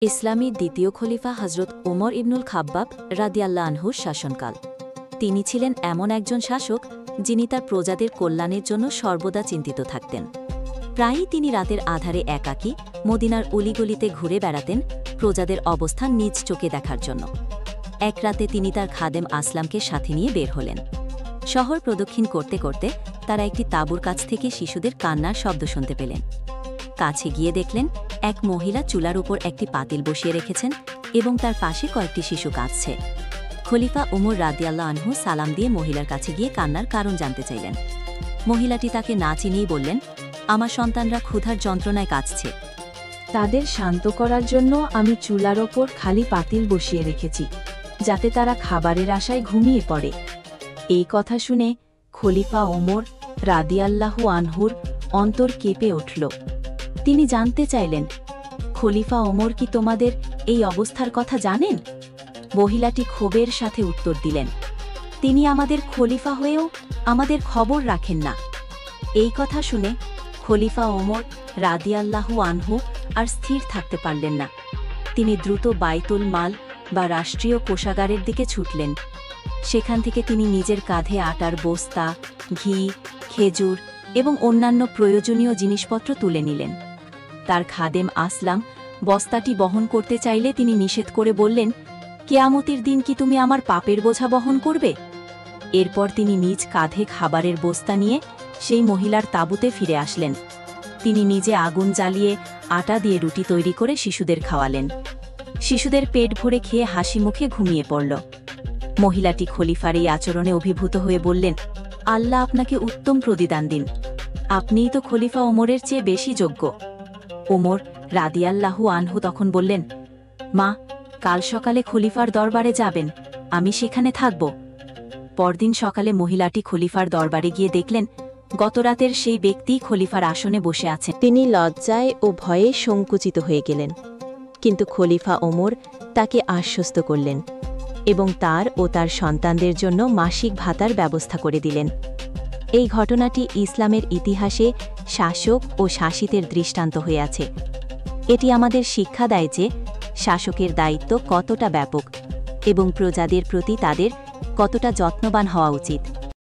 ইসলামী দ্বিতীয় খলিফা হজরত ওমর ইবনুল খাব্বাব রাদিয়াল্লাহু আনহুর শাসনকাল। তিনি ছিলেন এমন একজন শাসক যিনি তার প্রজাদের কল্যাণের জন্য সর্বদা চিন্তিত থাকতেন। প্রায়ই তিনি রাতের আধারে একাকী মদিনার অলিগলিতে ঘুরে বেড়াতেন প্রজাদের অবস্থান নিজ চোখে দেখার জন্য। এক রাতে তিনি তার খাদেম আসলামকে সাথে নিয়ে বের হলেন। শহর প্রদক্ষিণ করতে করতে তারা একটি তাঁবুর কাছ থেকে শিশুদের কান্নার শব্দ শুনতে পেলেন। কাছে গিয়ে দেখলেন এক মহিলা চুলার উপর একটি পাতিল বসিয়ে রেখেছেন এবং তার পাশে কয়েকটি শিশু কাঁদছে। খলিফা ওমর রাদিয়াল্লাহু আনহু সালাম দিয়ে মহিলার কাছে গিয়ে কান্নার কারণ জানতে চাইলেন। মহিলাটি তাকে না চিনিয়েই বললেন, আমার সন্তানরা ক্ষুধার যন্ত্রণায় কাঁদছে। তাদের শান্ত করার জন্য আমি চুলার ওপর খালি পাতিল বসিয়ে রেখেছি, যাতে তারা খাবারের আশায় ঘুমিয়ে পড়ে। এই কথা শুনে খলিফা ওমর রাদিয়াল্লাহু আনহুর অন্তর কেঁপে উঠল। তিনি জানতে চাইলেন, খলিফা ওমর কি তোমাদের এই অবস্থার কথা জানেন? মহিলাটি ক্ষোভের সাথে উত্তর দিলেন, তিনি আমাদের খলিফা হয়েও আমাদের খবর রাখেন না। এই কথা শুনে খলিফা ওমর রাদিয়াল্লাহু আনহু আর স্থির থাকতে পারলেন না। তিনি দ্রুত বাইতুল মাল বা রাষ্ট্রীয় কোষাগারের দিকে ছুটলেন। সেখান থেকে তিনি নিজের কাঁধে আটার বস্তা, ঘি, খেজুর এবং অন্যান্য প্রয়োজনীয় জিনিসপত্র তুলে নিলেন। তার খাদেম আসলাম বস্তাটি বহন করতে চাইলে তিনি নিষেধ করে বললেন, কিয়ামতের দিন কি তুমি আমার পাপের বোঝা বহন করবে? এরপর তিনি নিজ কাঁধে খাবারের বস্তা নিয়ে সেই মহিলার তাঁবুতে ফিরে আসলেন। তিনি নিজে আগুন জ্বালিয়ে আটা দিয়ে রুটি তৈরি করে শিশুদের খাওয়ালেন। শিশুদের পেট ভরে খেয়ে হাসি মুখে ঘুমিয়ে পড়ল। মহিলাটি খলিফার এই আচরণে অভিভূত হয়ে বললেন, আল্লাহ আপনাকে উত্তম প্রতিদান দিন। আপনিই তো খলিফা ওমরের চেয়ে বেশি যোগ্য। ওমর রাদিয়াল্লাহু আনহু তখন বললেন, মা, কাল সকালে খলিফার দরবারে যাবেন, আমি সেখানে থাকব। পরদিন সকালে মহিলাটি খলিফার দরবারে গিয়ে দেখলেন গতরাতের সেই ব্যক্তি খলিফার আসনে বসে আছেন। তিনি লজ্জায় ও ভয়ে সংকুচিত হয়ে গেলেন, কিন্তু খলিফা ওমর তাকে আশ্বস্ত করলেন এবং তার ও তার সন্তানদের জন্য মাসিক ভাতার ব্যবস্থা করে দিলেন। এই ঘটনাটি ইসলামের ইতিহাসে শাসক ও শাসিতের দৃষ্টান্ত হয়ে আছে। এটি আমাদের শিক্ষা দেয় যে শাসকের দায়িত্ব কতটা ব্যাপক এবং প্রজাদের প্রতি তাদের কতটা যত্নবান হওয়া উচিত।